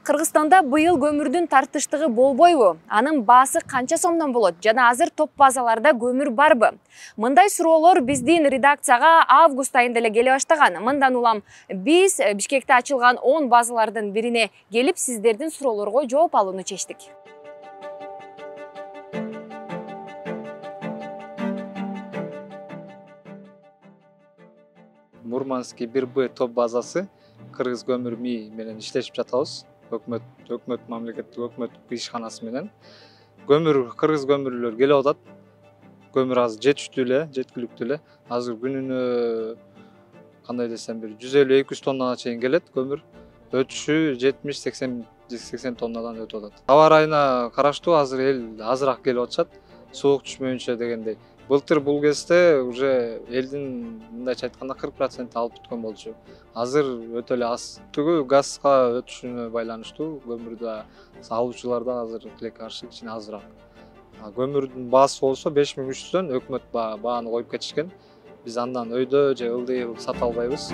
Кыргызстанда быйыл көмүрдүн тартыштыгы болбойбу? Анын баасы канча сомдон болот? Жана азыр топ базаларда көмүр барбы? Мындай суроолор биздин редакцияга август айында эле келе баштаган. Мындан улам биз Бишкекте ачылган 10 базалардын бирине келип сиздердин суроолорго жооп алууну чечтик. Мурманский 1Б топ базасы Кыргыз көмүр МИИ менен иштешип жатабыз. Өкмөт мамлекеттик өкмөттүк ишканасы менен. Кыргыз көмүрлөр келип атат. Көмүр азыр жеткиликтүү эле. Азыр күнүнө кандай десем бир 150-200 тоннага чейин келет көмүр. Өтүшү 70-80 тоннадан өтүп атат. Аба ырайына караштуу азыр эл азыраак келип атышат. Суук түшмөйүнчө дегендей. Былтыр бул кезде уже элдин мындайча айтканда 40% алып бүткөн болчу. Азыр өтө эле аз. Түгү газга өтүшүнө байланыштуу көмүрдү алуучуларда азыр тилекке каршы кичине азыраак. Көмүрдүн баасы болсо 5300дөн өкмөт бааны коюп кетишкен. Биз андан өйдө же ылдый сата албайбыз.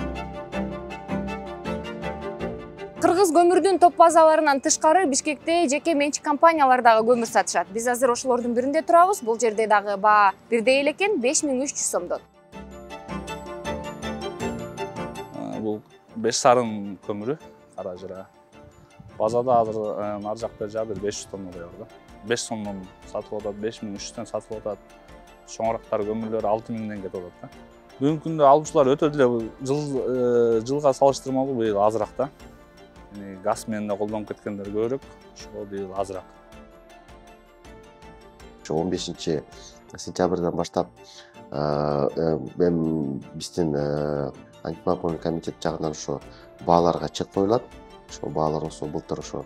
Кыргыз көмүрдүн топ базаларынан тышкары Бишкекте жеке менчик компаниялар дагы көмүр сатышат. Биз азыр ошолордун биринде турабыз. Бул жерде дагы баа бирдей эле экен, 5300 сомдон. Бул 5,5 көмүрү кара жыра. Базада азыр ар жакта жабыр 500 тонна бар. 5 сомдон сатып атат, 5300дөн сатып атат. Чоңурактар көмүрлөр 6000ден кетип атат. Бүгүнкү күндө алуучулар өтө эле жылга салыштырмалуу быйыл азыраак да. Газ менен да колдонуп кеткендер көбүрөөк, ошол быйыл азыраак. 15 сентябрдан баштап биздин антимонополный комитет жагынан ошо бааларга чек коюлат. Ошо баалар былтыр ошо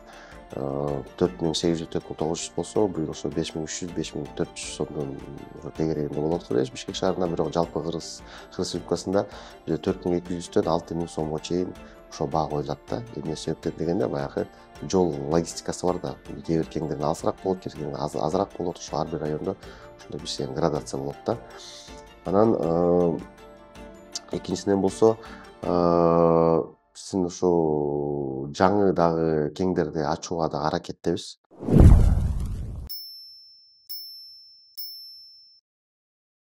4800 4900 болсо, быйыл ошо 5300-5400 сомдон тегерегинде болот деп Бишкек шаарында, бирок жалпы Кыргыз Республикасында 4200дөн 6000 сомго чейин ошо баа коюлат да. Эмне себептен дегенде баягы жол логистикасы бар да. Кээ бир кеңдерде азыраак болот, кээ азыраак болот. Ошо ар бир райондо ошондой бир градация болот да. Анан экинчиден болсо биздин ошо жаңы дагы кеңдерди ачууга да аракеттебиз.